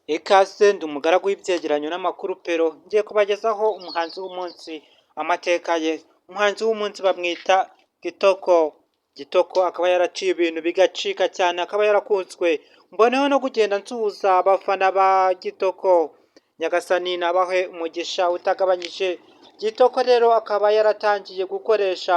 Ikaze ndi umugaragu w'ibyegeranyo n'amakuru pero ngiye kubagezaho umuhanzi w'umunsi amateka ye. Umuhanzi w'umunsi bamwita Kitoko. Kitoko akaba yaraciye ibintu bigacika cyane, akaba yarakunzwe. Mboneho no kugenda nsuhuza abafana ba Kitoko. Nyagasani nabahe umugisha utagabanyije. Kitoko rero akaba yaratangiye gukoresha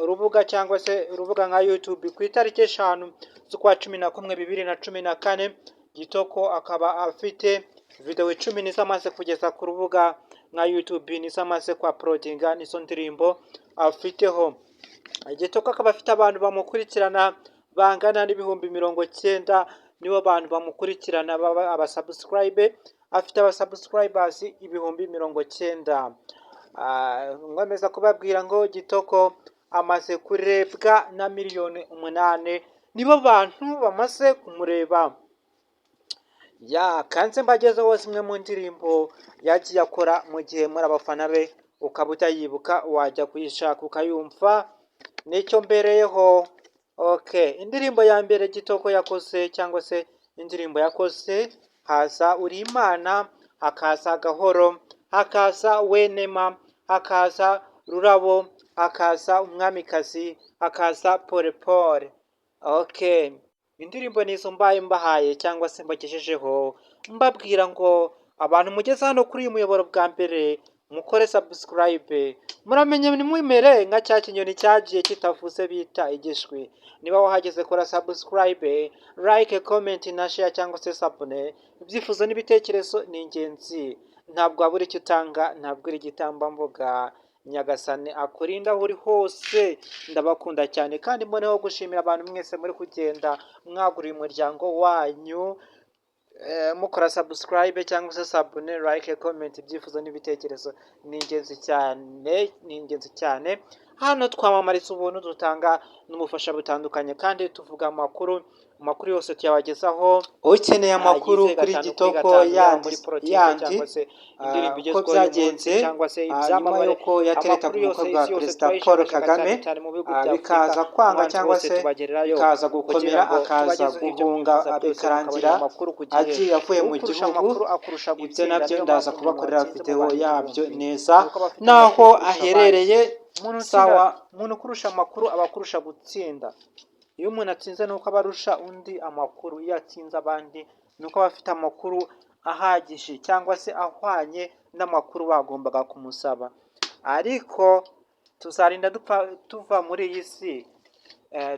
urubuga cyangwa se urubuga nka YouTube ku itariki 5 z'ukwa 11 2014. Kitoko akaba afite video 10 nizo amaze kugeza ku rubuga nka YouTube, nizo amaze kwa uploadinga, nizo ndirimbo afiteho. Kitoko akaba afite abantu bamukurikirana bangana n'ibihumbi 90, nibo bantu bamukurikirana abasubscribe, afite abasubscribers ibihumbi 90. Ngomeza kubabwira ngo Kitoko amaze kurebwa na miliyoni 8, nibo bantu bamaze kumureba. Kanze mbagezeho zimwe mu ndirimbo yagiye akora mu gihe muri abafana be, ukaba utayibuka wajya kuyishaka ukayumva, nicyo mbereyeho. Indirimbo ya mbere Kitoko yakoze cyangwa se indirimbo yakoze, haza uri imana, hakaza gahoro, hakaza wenema, hakaza rurabo, hakaza umwamikazi, hakaza pole pole. Indirimbo nizo mbahaye cyangwa se mbagejejeho, mbabwira ngo abantu mugeze hano kuri uyu muyoboro bwa mbere mukore subscribe. Muramenye nimwimere nka cya kinyoni cyagiye kitavuze bita igishwi. Niba wahageze kora subscribe, like, comment na share cyangwa se sabone. Ibyifuzo n'ibitekerezo ni ingenzi, ntabwo wabura icyo utanga, ntabwo uri igitambambuga. Nyagasani akurinda aho uri hose, ndabakunda cyane kandi mboneho gushimira abantu mwese muri kugenda mwaguriye umuryango wanyu, mukora subscribe cyangwa se sabone, like, comment. Ibyifuzo n'ibitekerezo ni ingenzi cyane. Hano twamamariza ubuntu, dutanga n'ubufasha butandukanye kandi tuvuga amakuru yose tuyabagezaho. Ukeneye amakuru kuri Kitoko yandi ko byagenze nyuma yuko yatereta ku mukobwa wa Perezida Paul Kagame, bikaza kwanga cyangwa se bikaza gukomera, akaza guhunga, bikarangira agiye avuye mu gihugu. Ibyo nabyo ndaza kubakorera video yabyo neza naho aherereye. Umuntu kurusha amakuru aba akurusha gutsinda. Iyo umuntu atsinze nuko abarusha undi amakuru, iyo atsinze abandi nuko aba afite amakuru ahagije cyangwa se ahwanye n'amakuru bagombaga kumusaba. Ariko tuzarinda tuva muri iyi si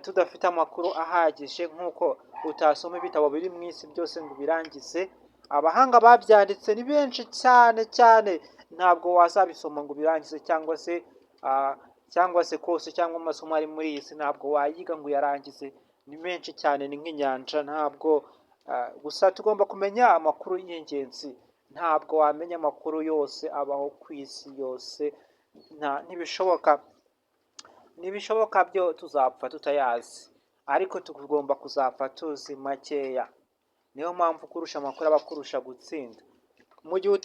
tudafite amakuru ahagije, nk'uko utasoma ibitabo biri mu isi byose ngo birangize. Abahanga babyanditse ni benshi cyane cyane, ntabwo wazabisoma ngo birangize cyangwa se kose, cyangwa amasomo ari muri iyi si ntabwo wayiga ngo uyarangize. Ni menshi cyane, ni nk'inyanja. Ntabwo gusa tugomba kumenya amakuru y'ingenzi. Ntabwo wamenya amakuru yose abaho ku isi yose, ntibishoboka byo, tuzapfa tutayazi, ariko tugomba kuzapfa tuzi makeya. Niyo mpamvu kurusha amakuru aba kurusha gutsinda. Mu gihe